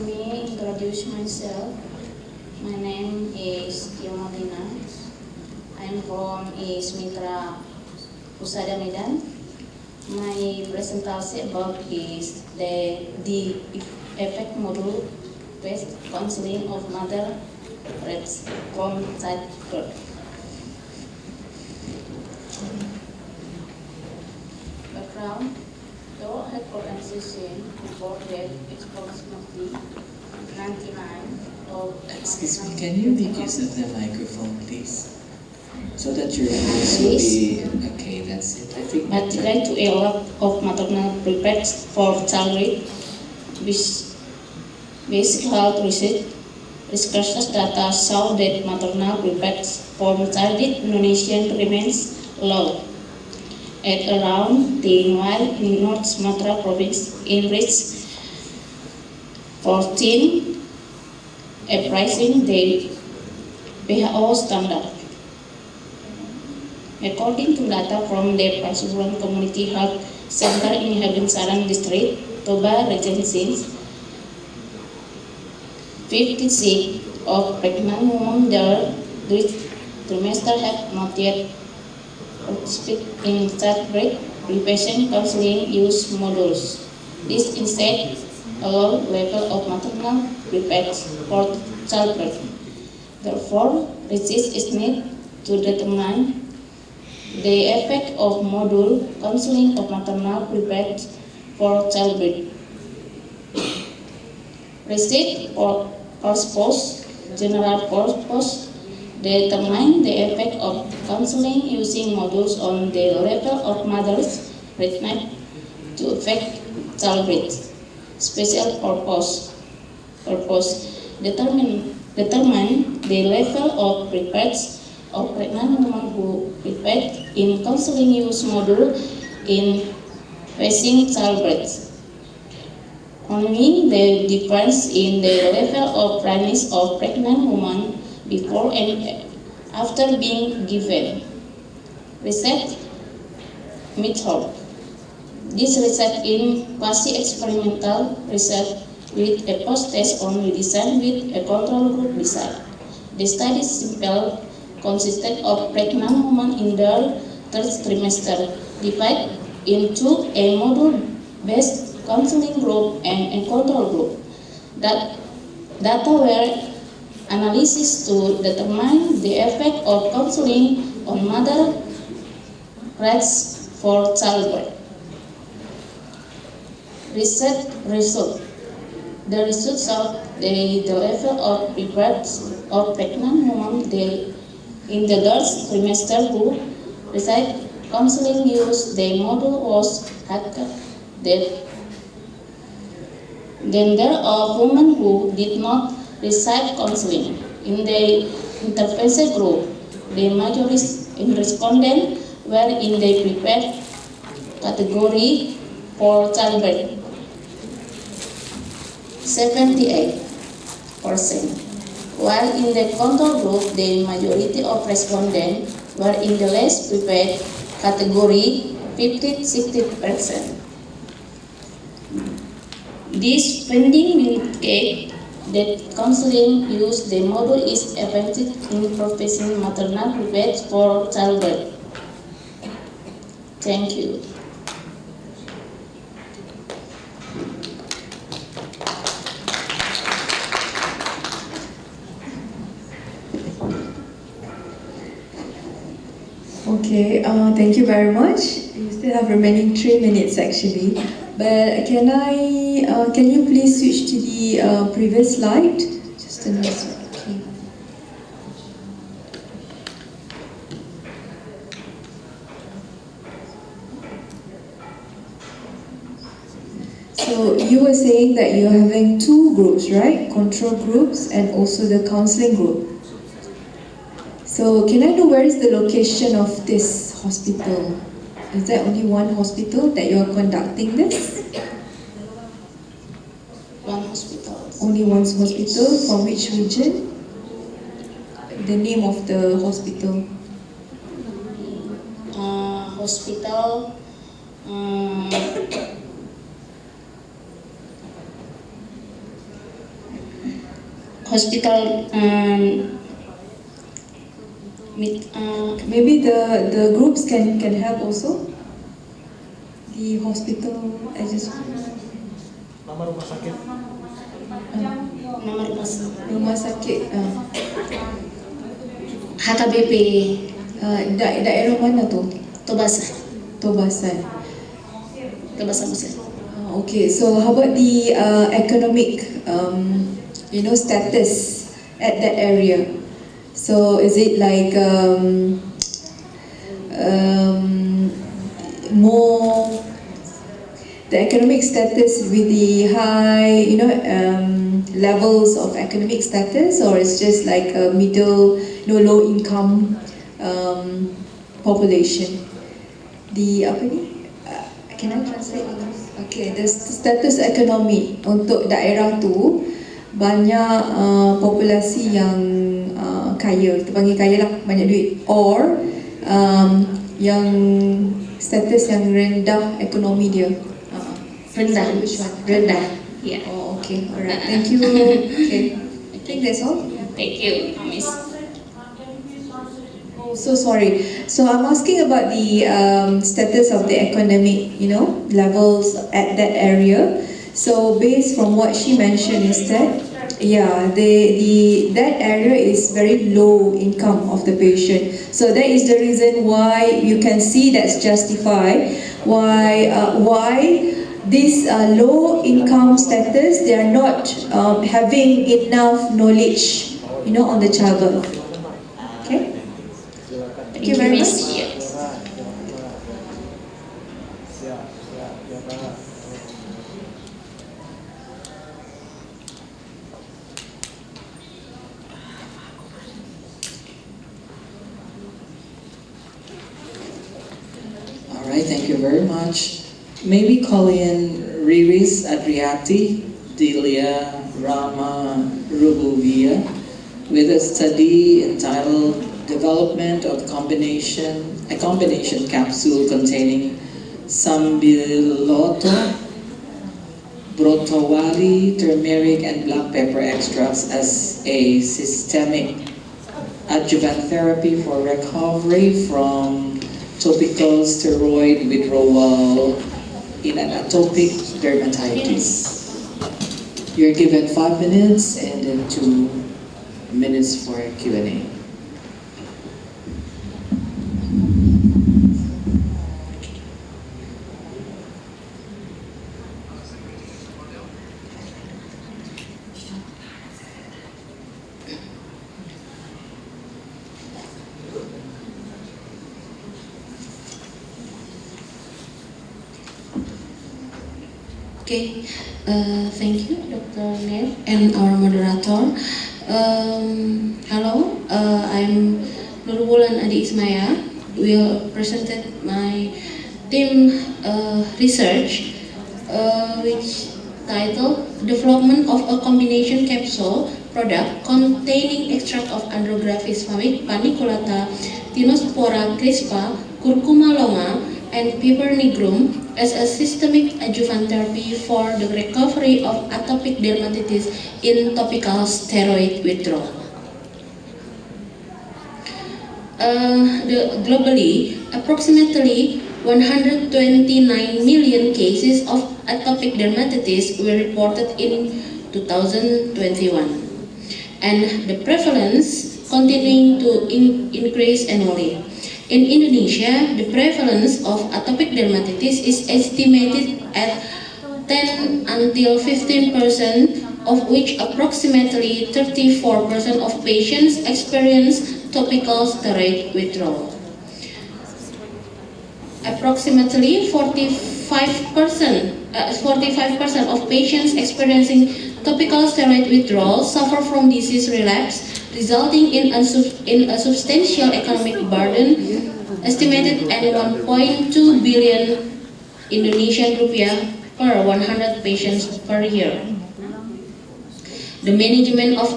me introduce myself. My name is Tio Malina. I'm from East Mitra Pusada Medan. My presentation about is the effect module based counseling of mother rates from childbirth. Background: the World Health Organization reported that approximately 99 of Excuse me, can you make use of the microphone, please? So that your voice will be... Okay, that's it. I think but led to a lot of maternal preparedness for childbirth. Basic health research data show that maternal preparedness for childbirth in Indonesia remains low. At around 10, while in North Sumatra province in reach 14, appraising the WHO standard. According to data from the Pasuruan Community Health Center in Habinsaran District, Toba Regency, 56 of pregnant women their trimester have not yet participated in childbirth preparation counseling use modules. This instead a low level of maternal preparedness for childbirth. Therefore, research is needed to determine the effect of module counseling of maternal preparedness for childbirth. Research for purpose, general purpose, determine the effect of counseling using modules on the level of mother's pregnant to affect childbirth. Special purpose determine the level of preparedness of pregnant women who prepared in counseling use module in facing childbirth. Only the difference in the level of readiness of pregnant women before and after being given. Research method. This research in quasi-experimental research with a post-test only design with a control group design. The study sample consisted of pregnant women in their third trimester, divided into a module-based counseling group and a control group. That data were analysis to determine the effect of counseling on mother rates for childbirth. Research result. The results of the level of preparedness of pregnant women in the third trimester who received counseling use the module was higher than there of women who did not receive counseling. In the intervention group, the majority respondents were in the prepared category for childbirth, 78%, while in the control group, the majority of respondents were in the less prepared category, 50-60%. This finding indicates that counseling use the module is effective in providing maternal preparedness for childbirth. Thank you. Okay, thank you very much. You still have remaining 3 minutes actually. But can you please switch to the previous slide? Just the next one. Okay. So you were saying that you're having 2 groups, right? Control groups and also the counseling group. So can I know where is the location of this hospital? Is there only one hospital that you are conducting this? One hospital. Only one hospital? From which region? The name of the hospital? Hospital. hospital Maybe the groups can help also. The hospital, I just Nama rumah sakit. nomor pas rumah sakit HKBP daerah mana tu? Tobasa Tobasan. Mesir. Okay, so how about the economic, status at that area? So is it like more the economic status with the high, levels of economic status, or it's just like a middle, low income population? The apa ni? Can I translate this? Okay, the status ekonomi untuk daerah tu banyak populasi yang kaya, kita panggil kaya lah, banyak duit, or yang status yang rendah ekonomi dia. Rendah. Which one? Rendah. Yeah. Oh, okay, alright. Thank you. Okay, I think that's all. Thank you, Miss. Oh, so sorry. So I'm asking about the status of the economic, levels at that area. So based from what she mentioned is that, that area is very low income of the patient. So that is the reason why you can see that's justified why this low income status, they are not having enough knowledge, on the childbirth. Okay. Thank you very Miss. much. Yeah. All right, thank you very much. Maybe call in Riris Adriati, Delia Rama Rubuvia with a study entitled Development of a combination capsule containing Sambiloto, Brotowali, turmeric, and black pepper extracts as a systemic adjuvant therapy for recovery from topical steroid withdrawal in an atopic dermatitis. You're given 5 minutes and then 2 minutes for Q&A. Okay, thank you, Dr. Nev and our moderator. Hello, I'm Nurbulan Adi Ismaya. Will presented my team research, which titled Development of a Combination Capsule Product Containing Extract of Andrographis paniculata, Tinospora crispa, Curcuma longa, and Piper nigrum as a systemic adjuvant therapy for the recovery of atopic dermatitis in topical steroid withdrawal. Globally, approximately 129 million cases of atopic dermatitis were reported in 2021, and the prevalence continuing to increase annually. In Indonesia, the prevalence of atopic dermatitis is estimated at 10 until 15%, of which approximately 34% of patients experience topical steroid withdrawal. Approximately 45% of patients experiencing topical steroid withdrawal suffer from disease relapse, resulting in a substantial economic burden estimated at 1.2 billion Indonesian rupiah per 100 patients per year. The management of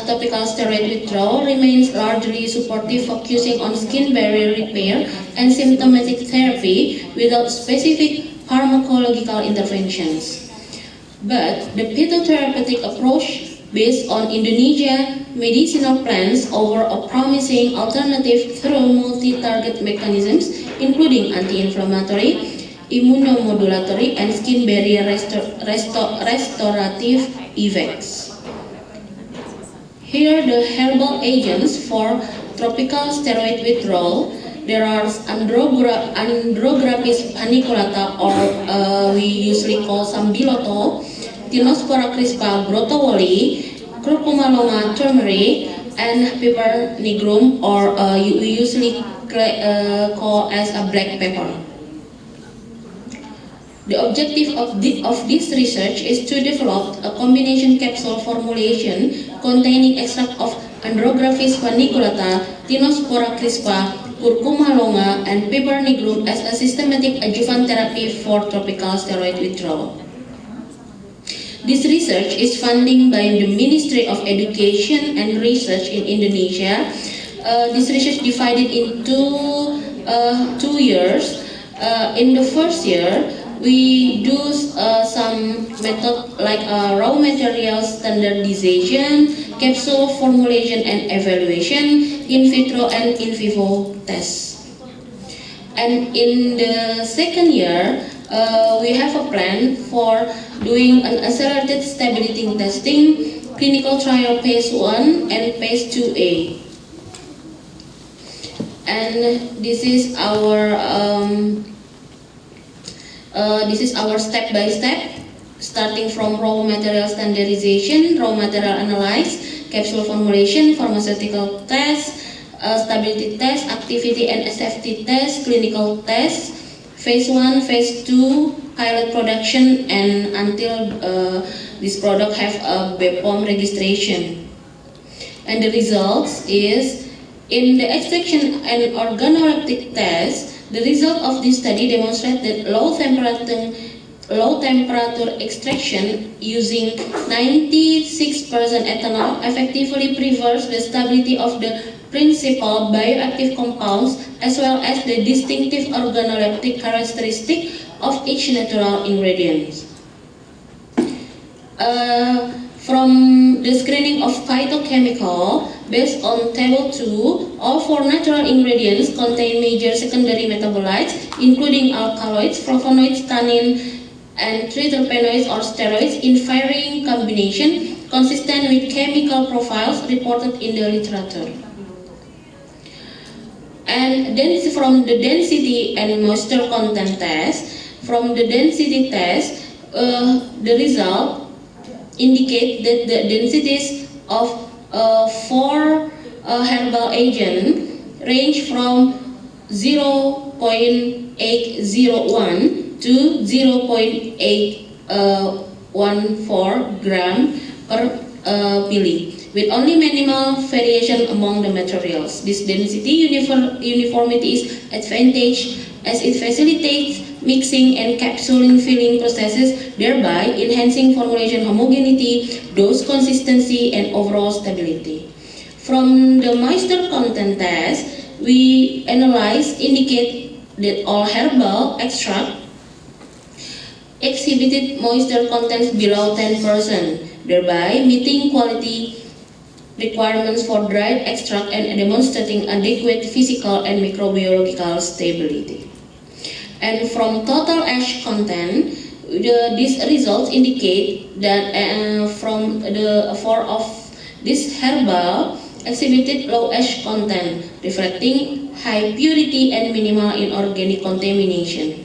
topical steroid withdrawal remains largely supportive, focusing on skin barrier repair and symptomatic therapy without specific pharmacological interventions. But the phytotherapeutic approach based on Indonesia medicinal plants over a promising alternative through multi-target mechanisms, including anti-inflammatory, immunomodulatory, and skin barrier restorative effects. Here the herbal agents for tropical steroid withdrawal. There are Andrographis paniculata, or we usually call Sambiloto, Tinospora crispa grotowoli, Curcuma longa turmeric, and Piper nigrum, or we usually call as a black pepper. The objective of this research is to develop a combination capsule formulation containing extract of Andrographis paniculata, Tinospora crispa, Curcuma longa, and Piper nigrum as a systematic adjuvant therapy for tropical steroid withdrawal. This research is funded by the Ministry of Education and Research in Indonesia. This research divided into 2 years. In the first year, we do some method like raw material standardization, capsule formulation and evaluation, in vitro and in vivo tests. And in the second year, we have a plan for doing an accelerated stability testing, clinical trial phase 1 and phase 2A. And this is our step by step, starting from raw material standardization, raw material analysis, capsule formulation, pharmaceutical test, stability test, activity and safety test, clinical test, phase 1, phase 2, pilot production, and until this product have a BPOM registration. And the results is, in the extraction and organoleptic test, the result of this study demonstrates that low temperature extraction using 96% ethanol effectively preserves the stability of the principal bioactive compounds as well as the distinctive organoleptic characteristic of each natural ingredient. From the screening of phytochemical, based on table 2, all 4 natural ingredients contain major secondary metabolites, including alkaloids, flavonoids, tannin, and triterpenoids or steroids in varying combination, consistent with chemical profiles reported in the literature. And then from the density and moisture content test, from the density test, the result indicate that the densities of 4 herbal agent range from 0.801 to 0.814 gram per milli, with only minimal variation among the materials. This density uniformity is advantageous as it facilitates mixing and capsuling filling processes, thereby enhancing formulation homogeneity, dose consistency, and overall stability. From the moisture content test, we indicate that all herbal extract exhibited moisture contents below 10%, thereby meeting quality requirements for dried extract and demonstrating adequate physical and microbiological stability. And from total ash content, these results indicate that from the 4 of this herbal exhibited low ash content, reflecting high purity and minimal inorganic contamination.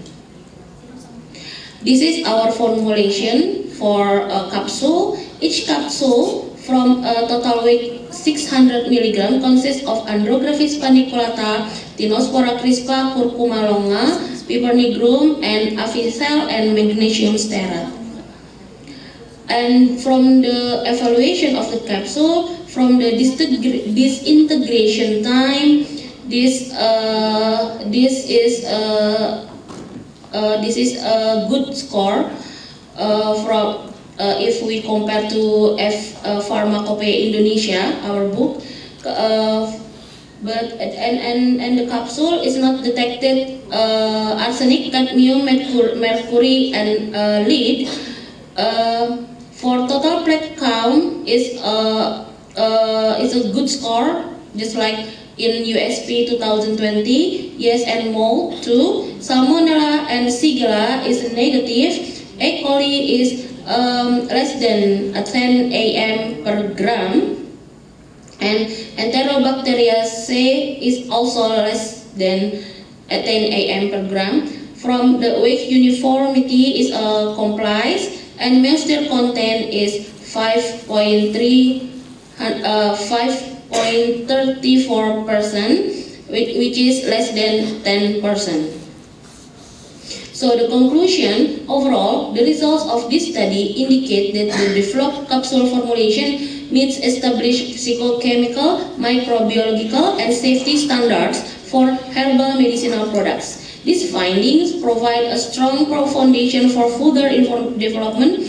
This is our formulation for a capsule. Each capsule from a total weight 600 mg consists of Andrographis paniculata, Tinospora crispa, Curcuma longa, Piper nigrum, and Avisal and magnesium stearate. And from the evaluation of the capsule, from the disintegration time, this is a good score from if we compare to Pharmacopeia Indonesia, our book. But the capsule is not detected arsenic, cadmium, mercury, and lead. For total plate count is a good score, just like in USP 2020. Yes, and mold 2. Salmonella and Shigella is negative. E. coli is less than 10 AM per gram. And Enterobacteriaceae is also less than 10 AM per gram. From the weight uniformity is complies, and moisture content is 5.34%, which is less than 10%. So the conclusion, overall, the results of this study indicate that the developed capsule formulation meets established physicochemical, microbiological, and safety standards for herbal medicinal products. These findings provide a strong foundation for further development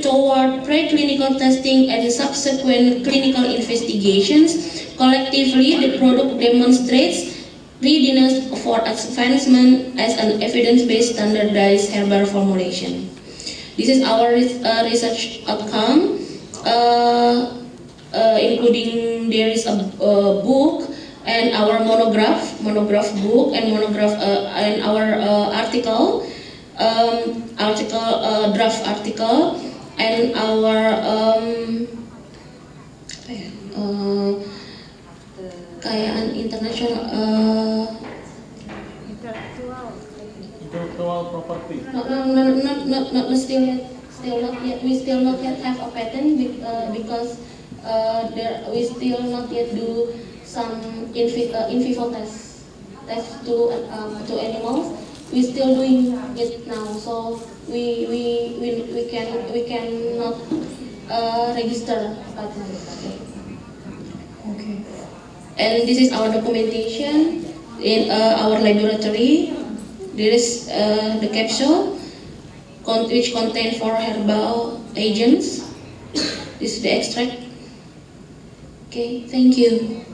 toward preclinical testing and subsequent clinical investigations. Collectively, the product demonstrates readiness for advancement as an evidence-based standardized herbal formulation. This is our research outcome, including there is a book and our monograph book and and our draft article and our kekayaan internasional Intellectual property. not still not yet. We still not yet have a patent because we still not yet do some in vivo test to animals. We still doing it now, so we cannot register patent. Okay. And this is our documentation in our laboratory. There is the capsule which contain 4 herbal agents. This is the extract. Okay, thank you.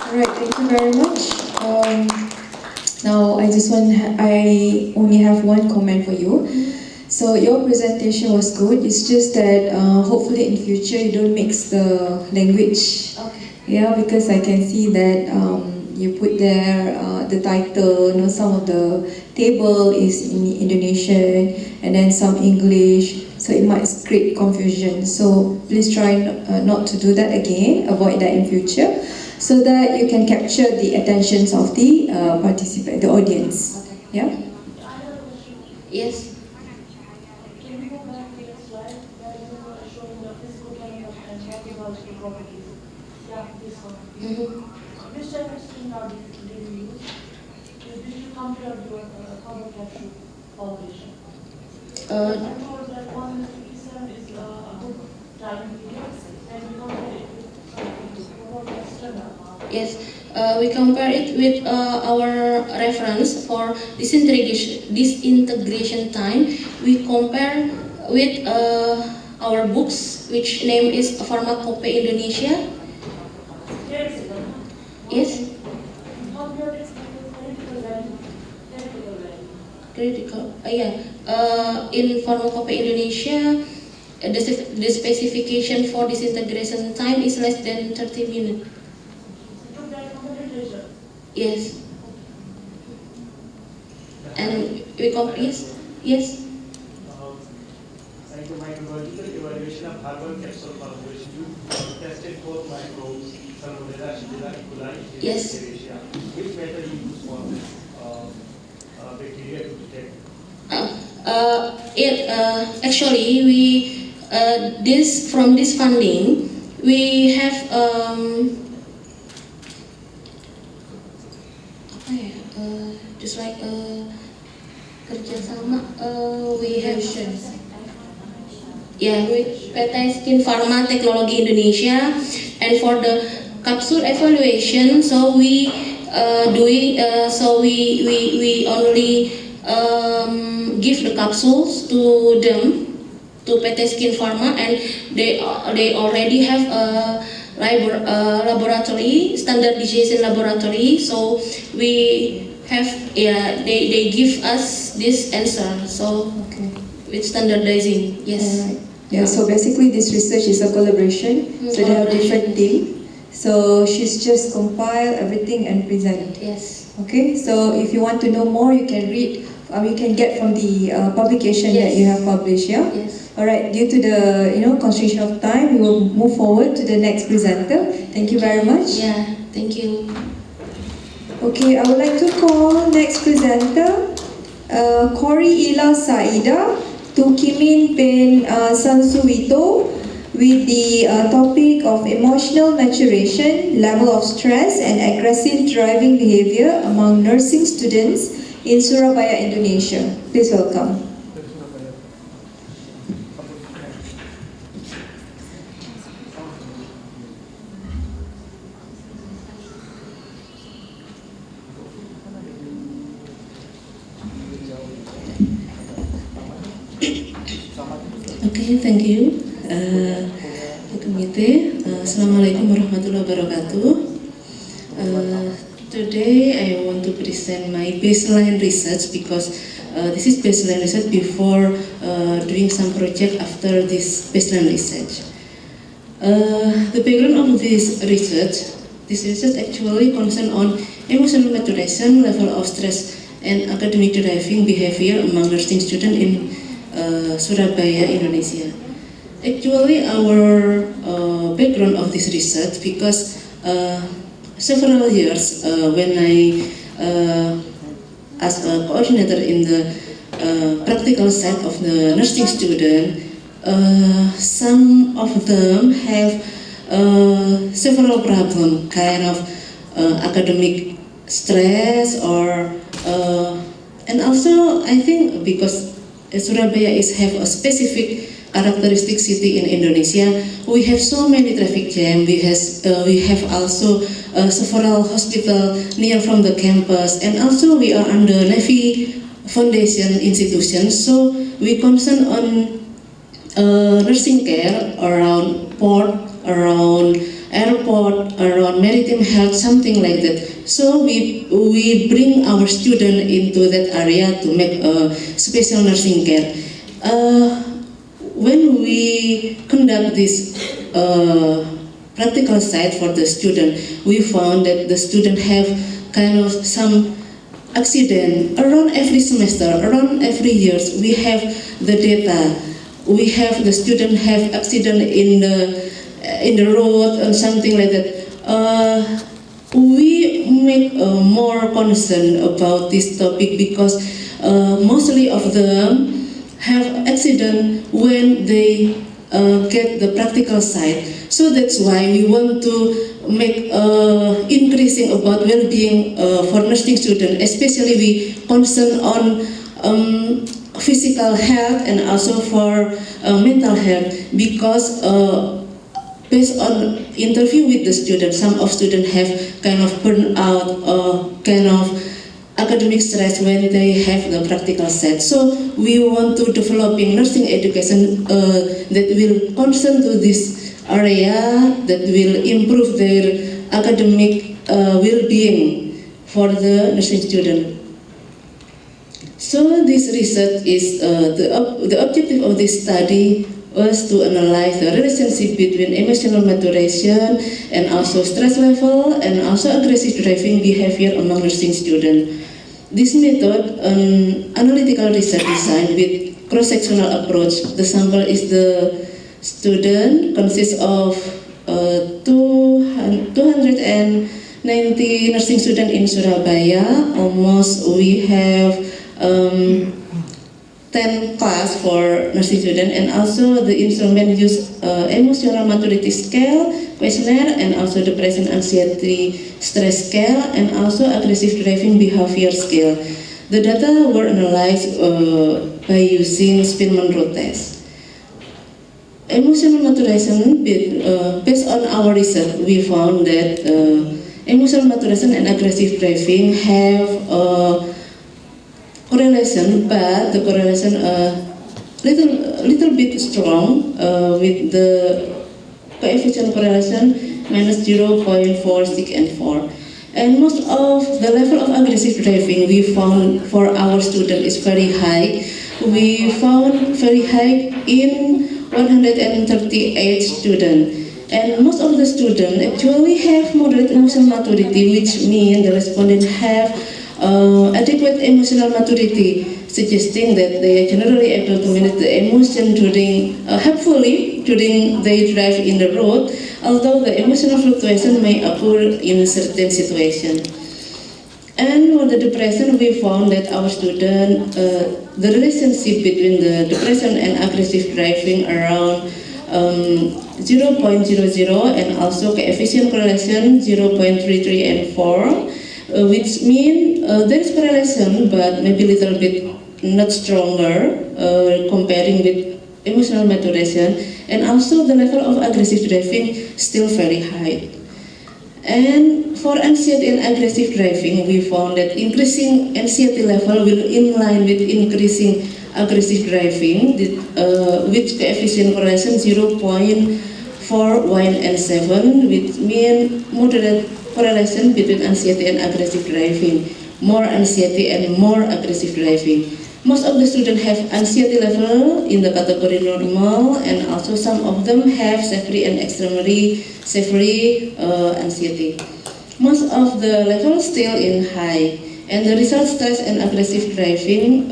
Alright, thank you very much. Now I only have one comment for you. So your presentation was good. It's just that hopefully in future you don't mix the language. Okay. Yeah, because I can see that you put there the title. You know, some of the table is in Indonesian and then some English. So it might create confusion. So please try not to do that again. Avoid that in future, so that you can capture the attentions of the the audience. Okay. Yeah. Yes. Can you go back to the slide where you were showing the physical chemical and microbiological properties? Yeah, this one. Which type of screen are did you use? Did you compare your carbon capsule formulation? I told that 157 is a good time period, and we compare it with something more external. Yes, we compare it with our reference for disintegration time. We compare with our books, which name is Pharmacopoeia Indonesia. Yes, Compare it with theoretical value. critical. In Pharmacopoeia Indonesia, the specification for disintegration time is less than 30 minutes. Yes. And we yes. Psychomicrobiological evaluation of herbal capsule formulation. You tested 4 microbes, Salmonella, Shigella, E. coli, Yes. Serratia. Which method you use for this bacteria to detect? Actually, we from this funding we have just like kerjasama. We have with PT Skin Pharma Teknologi Indonesia, and for the capsule evaluation, so we only give the capsules to them, to PT Skin Pharma, and they already have a laboratory, standardization laboratory, so we have they give us this answer. So Okay. with standardizing. Yes. Alright. Yeah, so basically this research is a collaboration. So they have different team. So she's just compile everything and present. Yes. Okay, so if you want to know more, you can read, you can get from the publication that Yes. you have published, yeah? Yes. Alright, due to the constriction of time, we will move forward to the next presenter. Thank you very much. Yeah. Thank you. Okay, I would like to call next presenter, Corey Ila Saida to Kimin Pen Sansuwito with the topic of emotional maturation, level of stress and aggressive driving behavior among nursing students in Surabaya, Indonesia. Please welcome. Okay, thank you. Committee. Assalamualaikum warahmatullahi wabarakatuh. Today I want to present my baseline research because this is baseline research before doing some project after this baseline research. The background of this research actually concern on emotional maturation, level of stress and academic driving behavior among nursing students in Surabaya, Indonesia. Actually, our background of this research because several years when I as a coordinator in the practical side of the nursing student, some of them have several problems, kind of academic stress or and also I think because Surabaya have a specific characteristic city in Indonesia, we have so many traffic jam. We have also several hospital near from the campus, and also we are under Navy Foundation institution. So we concern on nursing care around port, around airport, around maritime health, something like that. So we bring our student into that area to make a special nursing care. When we conduct this practical side for the student, we found that the student have kind of some accident around every semester, around every years. We have the data. We have the student have accident in the road and something like that. We make more concern about this topic because mostly of them have accident when they get the practical side. So that's why we want to make increasing about well-being for nursing students, especially we concern on physical health and also for mental health because based on interview with the students, some of students have kind of burnout or kind of academic stress when they have the practical set. So we want to developing nursing education that will concern to this area that will improve their academic well-being for the nursing student. So this research is the objective of this study was to analyze the relationship between emotional maturation and also stress level and also aggressive driving behavior among nursing students. This method, an analytical research design with cross-sectional approach. The sample is the student, consists of 290 nursing students in Surabaya. Almost we have 10 class for nursing student, and also the instrument use emotional maturity scale, questionnaire, and also depression, anxiety, stress scale, and also aggressive driving behavior scale. The data were analyzed by using Spielman-Roth test. Emotional maturation, based on our research, we found that emotional maturation and aggressive driving have correlation, but the correlation little bit strong with the coefficient correlation minus 0.46 and 4. And most of the level of aggressive driving we found for our student is very high, we found very high in 138 students. And most of the students actually have moderate emotional maturity, which means the respondents have adequate emotional maturity, suggesting that they are generally able to manage the emotion helpfully during their drive in the road, although the emotional fluctuation may occur in certain situations. And for the depression, we found that our student, the relationship between the depression and aggressive driving around 0.00, and also coefficient correlation 0.33 and 4, which mean there is correlation but maybe a little bit not stronger comparing with emotional maturation, and also the level of aggressive driving still very high. And for anxiety and aggressive driving, we found that increasing anxiety level will in line with increasing aggressive driving, with coefficient correlation 0.4, 1, and 7, which mean moderate correlation between anxiety and aggressive driving, more anxiety and more aggressive driving. Most of the students have anxiety level in the category normal, and also some of them have severe and extremely severe anxiety. Most of the levels still in high, and the result stress and aggressive driving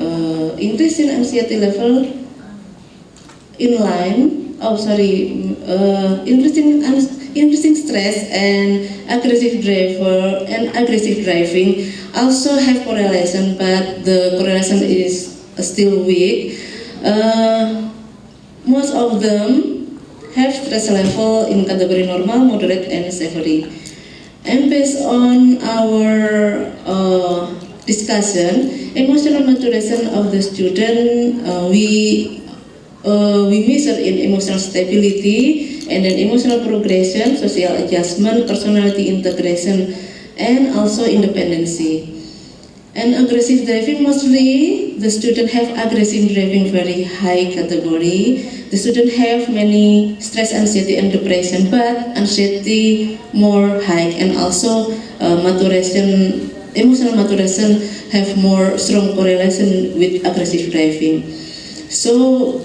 increase in anxiety level in line. Increasing stress and aggressive driving also have correlation, but the correlation is still weak. Most of them have stress level in category normal, moderate, and severe. And based on our discussion, emotional maturation of the student, we measure in emotional stability, and then emotional progression, social adjustment, personality integration, and also independency. And aggressive driving, mostly the student have aggressive driving very high category. The student have many stress, anxiety, and depression, but anxiety more high, and also emotional maturation have more strong correlation with aggressive driving. So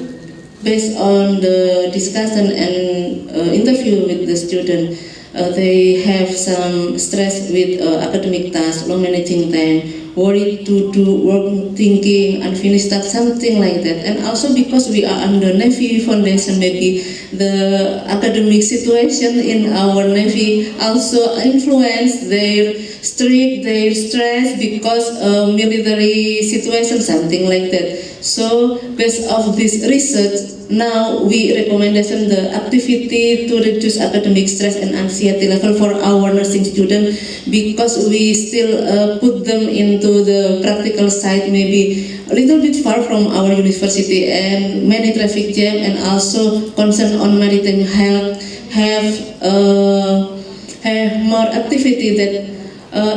based on the discussion and interview with the student, they have some stress with academic tasks, long managing time, worried to do work, thinking, unfinished tasks, something like that. And also because we are under Navy Foundation, maybe the academic situation in our Navy also influence their stress because military situation, something like that. So based on this research, now we recommendation the activity to reduce academic stress and anxiety level for our nursing students, because we still put them into the practical side, maybe a little bit far from our university, and many traffic jam, and also concern on maritime health have more activity that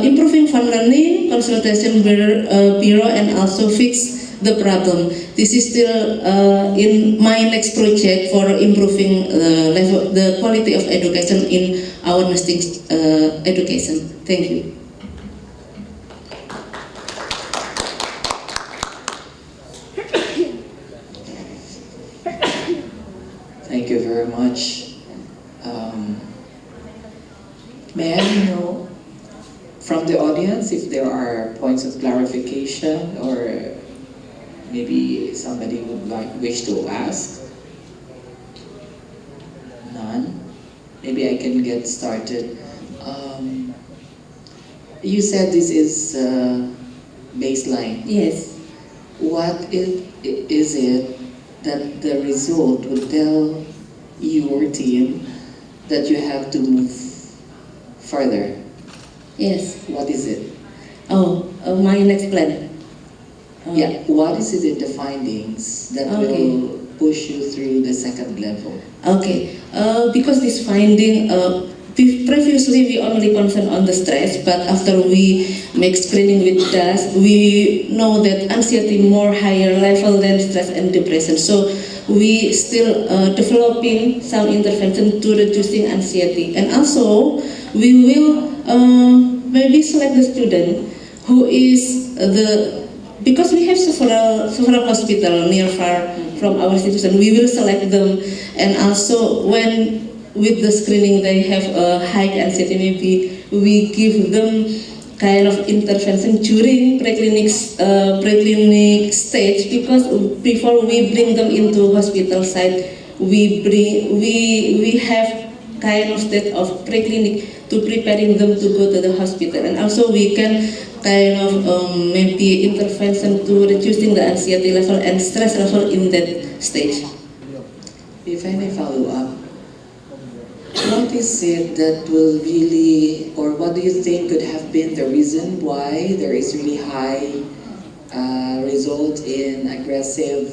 improving fun learning, consultation bureau, and also fix the problem. This is still in my next project for improving the quality of education in our nursing education. Thank you. Thank you very much. May I know from the audience if there are points of clarification, or maybe somebody would wish to ask? None? Maybe I can get started. You said this is baseline. Yes. What is it that the result would tell your team that you have to move further? Yes. What is it? My next plan. Yeah, what is it in the findings that will push you through the second level? Okay, because this finding, previously we only concern on the stress, but after we make screening with DAS, we know that anxiety more higher level than stress and depression. So we still developing some intervention to reducing anxiety, and also we will maybe select the student who is because we have several hospital near far from our institution, we will select them, and also when with the screening they have a high anxiety, maybe we give them kind of intervention during preclinic stage, because before we bring them into hospital side, we have kind of state of preclinic to preparing them to go to the hospital, and also we can kind of maybe intervention to reducing the anxiety level and stress level in that stage. If I may follow up, what is it that will really, or what do you think could have been the reason why there is really high result in aggressive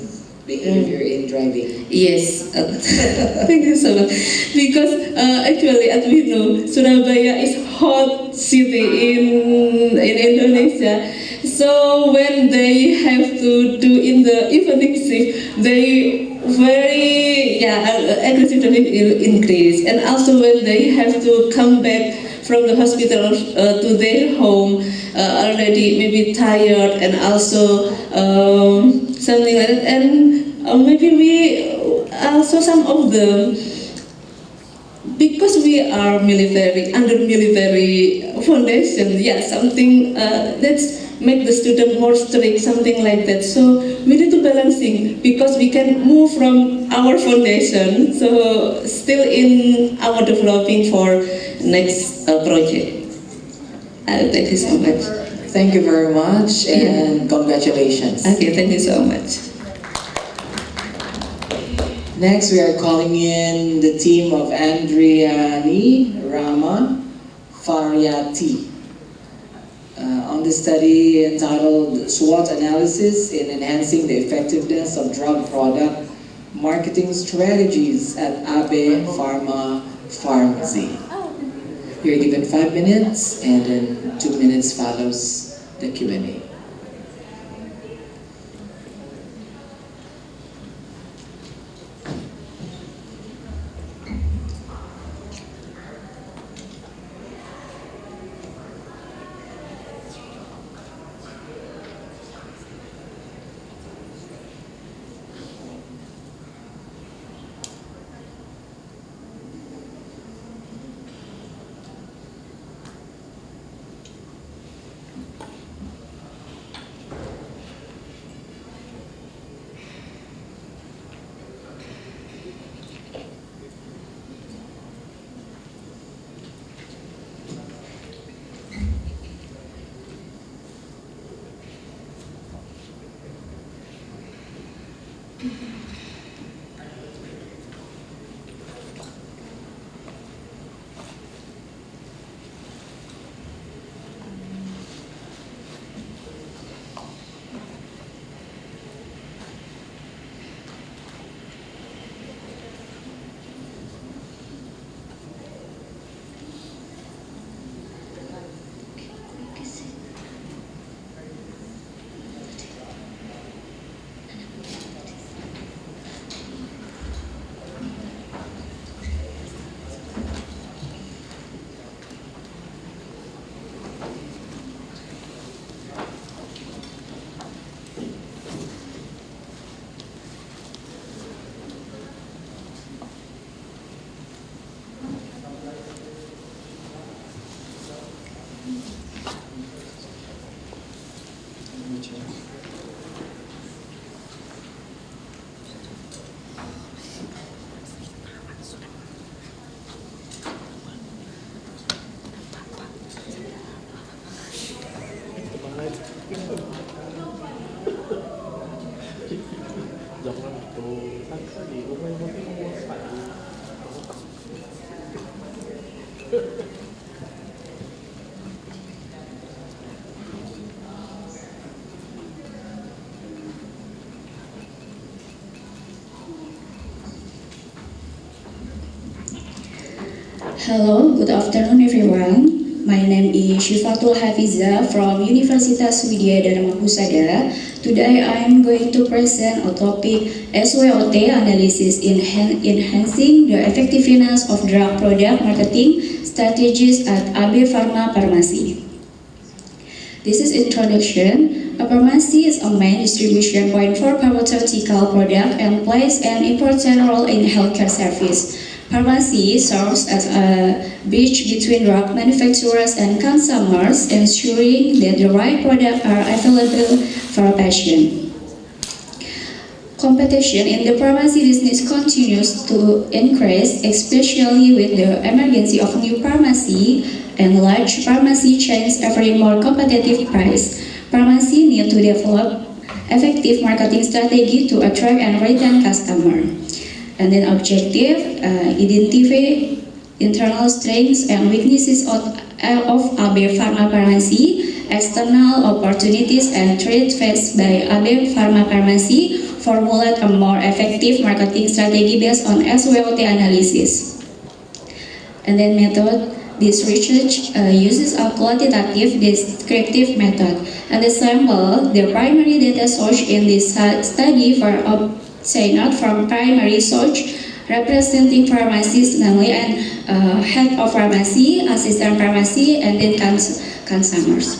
behavior in driving? Yes, thank you so much. Because actually, as we know, Surabaya is hot city in Indonesia. So when they have to do in the evening shift, they very aggressive driving increase. And also when they have to come back from the hospital to their home, already maybe tired, and also something like that. And maybe we also some of them, because we are military, under military foundation, something that's make the student more strict, something like that. So we need to balancing, because we can move from our foundation, so still in our developing for next project. Thank you so much. Thank you very much, and congratulations. Okay, thank you so much. Next, we are calling in the team of Andriani Rama Faryati on the study entitled SWOT Analysis in Enhancing the Effectiveness of Drug Product Marketing Strategies at Abe Pharma Pharmacy. You're given 5 minutes, and then 2 minutes follows the Q&A. Hello, good afternoon everyone. My name is Shifatul Hafiza from Universitas Widya Dharma Husada. Today I am going to present a topic SWOT analysis in enhancing the effectiveness of drug product marketing strategies at Abe Pharma Pharmacy. This is introduction. a pharmacy is a main distribution point for pharmaceutical products and plays an important role in healthcare service. Pharmacy serves as a bridge between drug manufacturers and consumers, ensuring that the right products are available for a patient. Competition in the pharmacy business continues to increase, especially with the emergence of new pharmacy and large pharmacy chains offering more competitive price. Pharmacy need to develop effective marketing strategy to attract and retain customers. And then objective, identify internal strengths and weaknesses of AB Pharma Pharmacy, external opportunities and threats faced by AB Pharma Pharmacy, formulate a more effective marketing strategy based on SWOT analysis. And then method, this research uses a quantitative descriptive method. And example, the primary data source in this study for obtained from primary source representing pharmacies, namely and head of pharmacy, assistant pharmacy, and then consumers.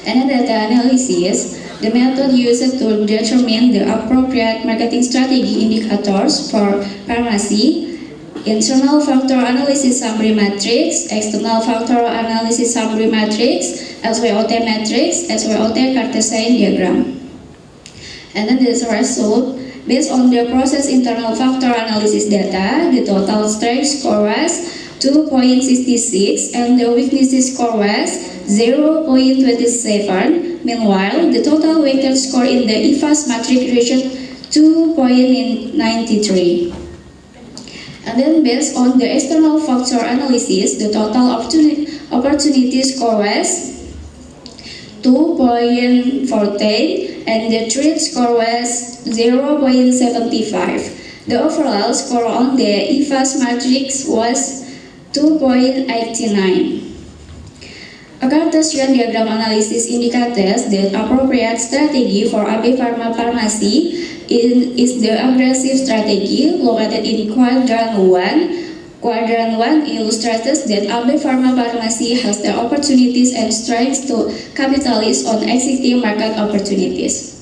And data analysis, the method used to determine the appropriate marketing strategy indicators for pharmacy, internal factor analysis summary matrix, external factor analysis summary matrix, SWOT matrix, SWOT Cartesian diagram. And then this result, based on the process internal factor analysis data, the total strength score was 2.66 and the weaknesses score was 0.27. Meanwhile, the total weighted score in the EFAS matrix reached 2.93. And then based on the external factor analysis, the total opportunity score was 2.14 and the threat score was 0.75. The overall score on the EFAS matrix was 2.89. A Cartesian diagram analysis indicates that appropriate strategy for AB Pharma Pharmacy is the aggressive strategy located in quadrant 1. Quadrant 1 illustrates that AB Pharma Pharmacy has the opportunities and strengths to capitalize on existing market opportunities.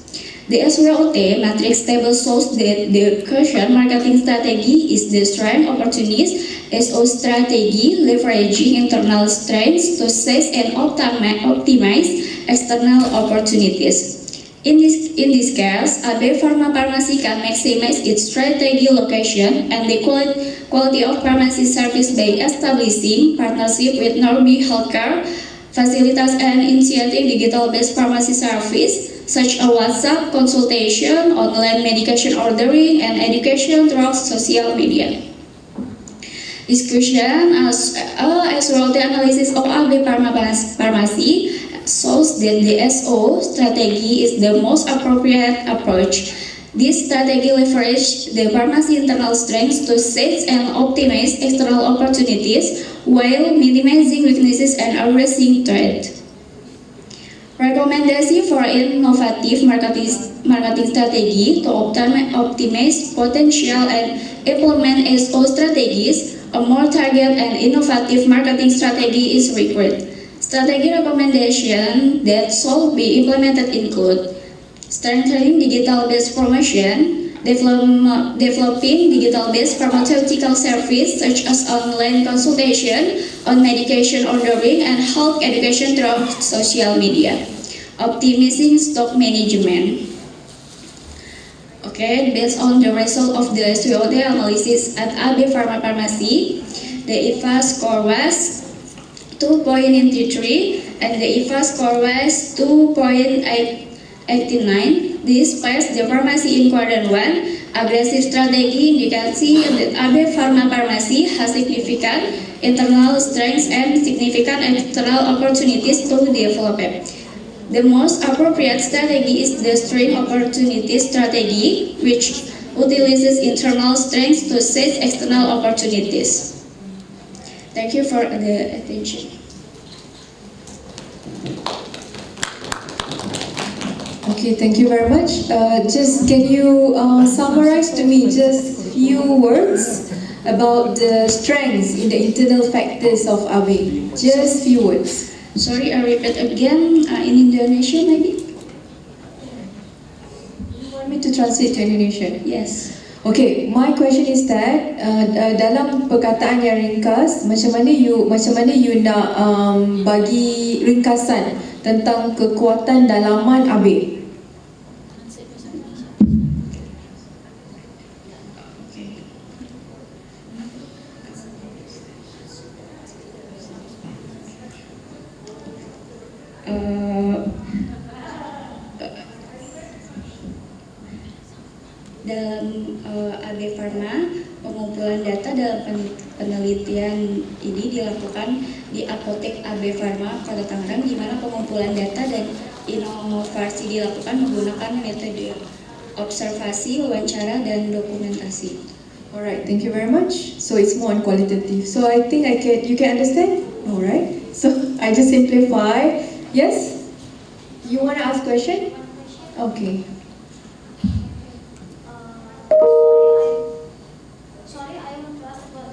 The SWOT matrix table shows that the caution marketing strategy is the strength opportunities. SO strategy leveraging internal strengths to seize and optimize external opportunities. In this case, AB Pharma Pharmacy can maximize its strategy location and the quality of pharmacy service by establishing partnership with Norby Healthcare, facilities and initiating digital-based pharmacy service such as WhatsApp consultation, online medication ordering, and education through social media. Discussion as well the analysis of AB Pharma Pharmacy shows that the SO strategy is the most appropriate approach. This strategy leverages the pharmacy internal strengths to seize and optimize external opportunities while minimizing weaknesses and addressing threats. Recommendation for innovative marketing strategy to optimize potential and implement SO strategies. A more targeted and innovative marketing strategy is required. Strategy recommendations that should be implemented include strengthening digital-based promotion, developing digital-based pharmaceutical service such as online consultation, on medication ordering, and health education through social media. Optimizing stock management. Okay, based on the result of the SWOT analysis at AB Pharma Pharmacy, the EFAS score was 2.93 and the EFAS score was 2.89. This placed the pharmacy in quadrant 1. Aggressive strategy indicates that AB Pharma Pharmacy has significant internal strengths and significant external opportunities to develop. The most appropriate strategy is the strength opportunity strategy, which utilizes internal strengths to seize external opportunities. Thank you for the attention. Okay, thank you very much. Just can you summarize to me just few words about the strengths in the internal factors of AB? Just few words. Sorry, I repeat again in Indonesia maybe. translate to Indonesian? Yes. Okay, my question is that dalam perkataan yang ringkas, macam mana you nak bagi ringkasan tentang kekuatan dalaman AB? Dalam AB Pharma, pengumpulan data dalam penelitian ini dilakukan di Apotek AB Pharma Kota Tangerang, di mana pengumpulan data dan inovasi dilakukan menggunakan metode observasi, wawancara, dan dokumentasi. Alright, thank you very much. So it's more on qualitative. So I think you can understand? Alright. So I just simplify. Yes? You want to ask question? Okay. Sorry, I want to ask about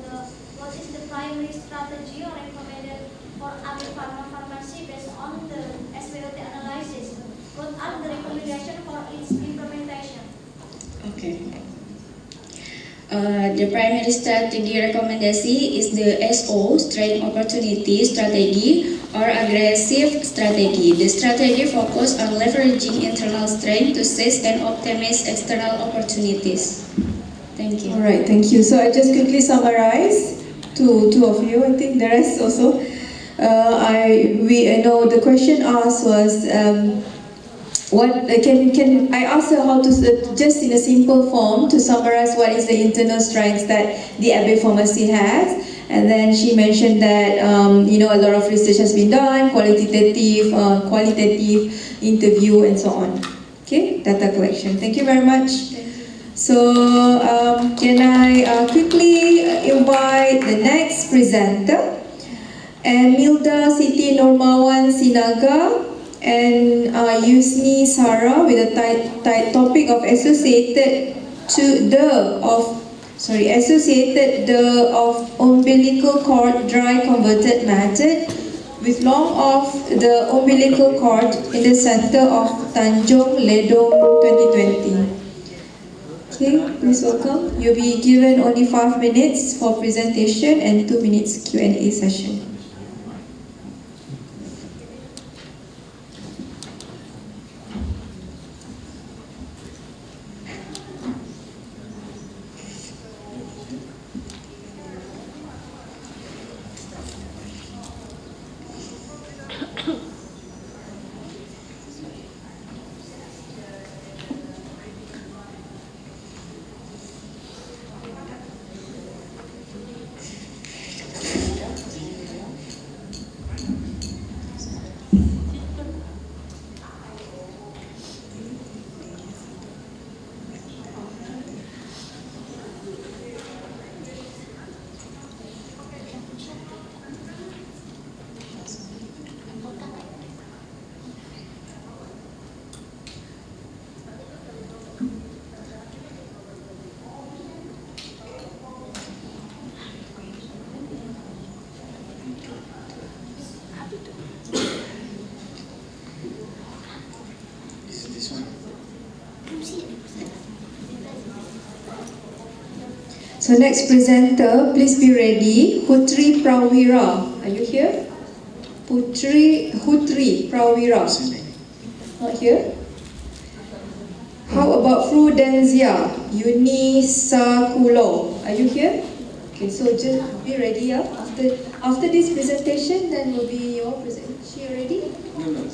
what is the primary strategy or recommended for AB Pharma pharmacy based on the SWOT analysis? What are the recommendations for its implementation? Okay. The primary strategy rekomendasi is the SO, strength opportunity strategy, or aggressive strategy. The strategy focus on leveraging internal strength to seize and optimize external opportunities. Thank you. Alright, thank you. So I just quickly summarize two of you. I think the rest also. We know the question asked was what can I ask her how to just in a simple form to summarize what is the internal strengths that the AB Pharmacy has, and then she mentioned that a lot of research has been done, qualitative interview and so on. Okay, data collection. Thank you very much. So can I quickly invite the next presenter, Milda Siti Normawan Sinaga and Yusni Sarah with the topic of associated of umbilical cord dry converted method with long of the umbilical cord in the center of Tanjung Ledong 2020. Okay, please welcome. You'll be given only 5 minutes for presentation and 2 minutes Q&A session. So next presenter, please be ready. Putri Prawira, are you here? Hutri Prawira, not here. How about Frudenzia Unisakulo, are you here? Okay, so just be ready. After this presentation, then will be your presentation. Is she ready? No.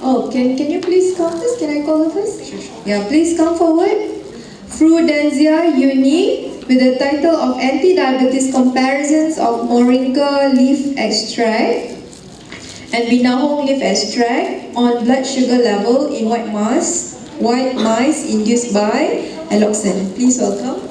Oh, can you please come first? Can I call her first? Sure. Yeah, please come forward. Frudenzia Uni with the title of Anti-Diabetes Comparisons of Moringa Leaf Extract and Binahong Leaf Extract on blood sugar level in white mice induced by alloxan. Please welcome.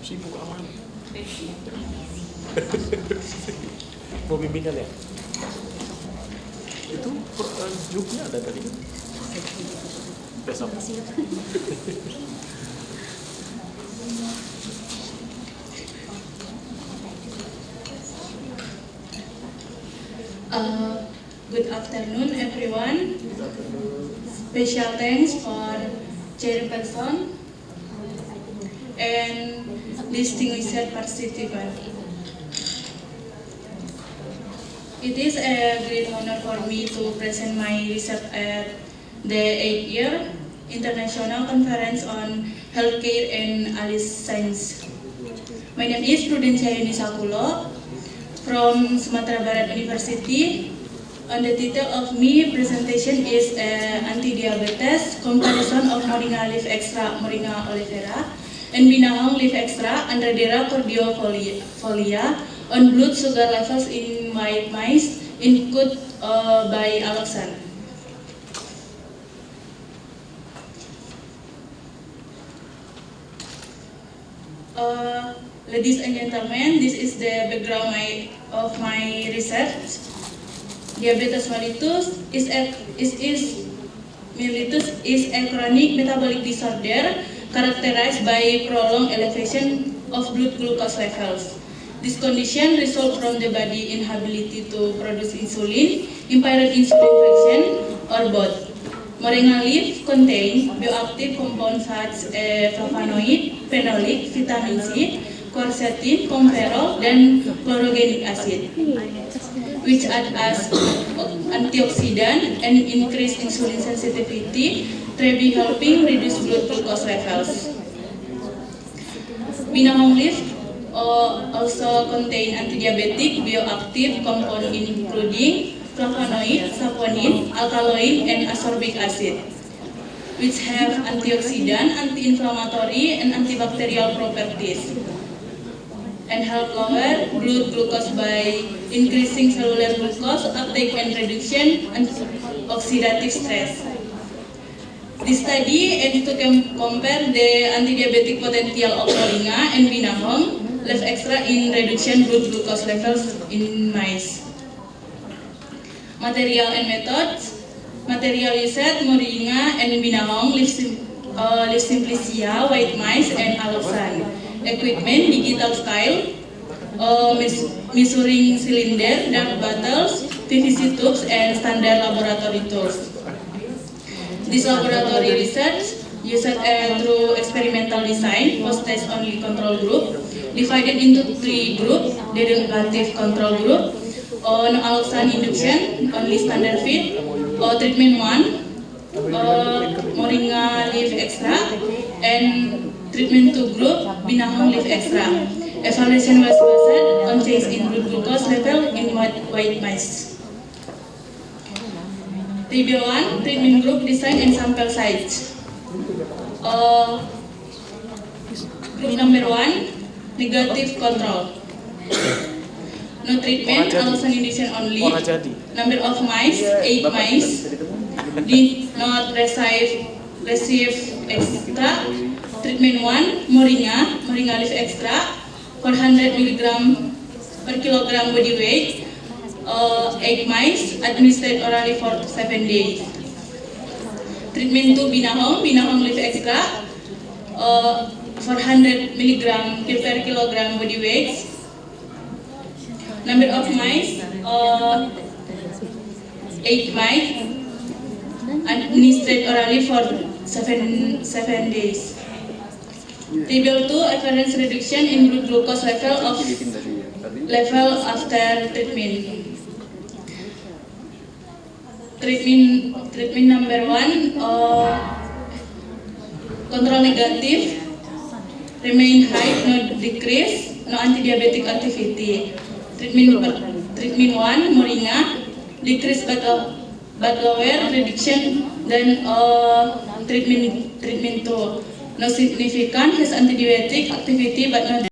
Sibuk aman. Mau bimbingan ya? Itu grupnya ada tadi kan? Besok. Good afternoon, everyone. Special thanks for chairperson and distinguished participant. It is a great honor for me to present my research at the 8th year International Conference on Healthcare and Allied Science. My name is Prudensia Yunisakulo from Sumatera Barat University. And the title of my presentation is anti-diabetes comparison of Moringa leaf extra Moringa oleifera and Binahong leaf extra under Dera cordiofolia on blood sugar levels in white mice input by Alexan. Ladies and gentlemen, this is the background of my research. Diabetes mellitus is a chronic metabolic disorder characterized by prolonged elevation of blood glucose levels. This condition results from the body's inability to produce insulin, impaired insulin function, or both. Moringa leaf contain bioactive compounds such as flavonoid, phenolic, vitamin C, quercetin, comferol, dan chlorogenic acid, which act as antioxidant and increase insulin sensitivity, thereby helping reduce blood glucose levels. Binahong leaf also contain antidiabetic bioactive compound including flavonoid, saponin, alkaloid, and ascorbic acid, which have antioxidant, anti-inflammatory, and antibacterial properties, and help lower blood glucose by increasing cellular glucose uptake and reduction and oxidative stress. This study aims to compare the antidiabetic potential of Moringa and Binahong leaf extra in reduction blood glucose levels in mice. Material and methods. Material used: Moringa and Binahong leaf simplicia, white mice, and Alexan. Equipment: digital scale, measuring cylinder, dark bottles, PVC tubes, and standard laboratory tools. This laboratory research used through experimental design, post-test only control group, divided into 3 groups: derivative control group, on Alexan induction, only standard feed, treatment 1, Moringa leaf extra, and treatment 2 group, Binahong leaf extra. Evaluation was based on change in blood glucose level in white mice. Table 1, treatment group design and sample size. Group number 1, negative control. No treatment, Alexan induction only. Number of mice, 8 mice. Did not receive extra. Treatment 1, Moringa leaf extra, 400 mg per kilogram body weight, 8 mice, administered orally for 7 days. Treatment 2, Binahong leaf extra, 400 mg per kilogram body weight. Number of mice, 8 mice, administered orally for 7 days. Table 2, apparent reduction in blood glucose level after treatment. Treatment number 1, control negative, remain high, no decrease, no antidiabetic activity. Treatment 1, Moringa, decrease but lower reduction than treatment 2. No significant, has antidiabetic activity but not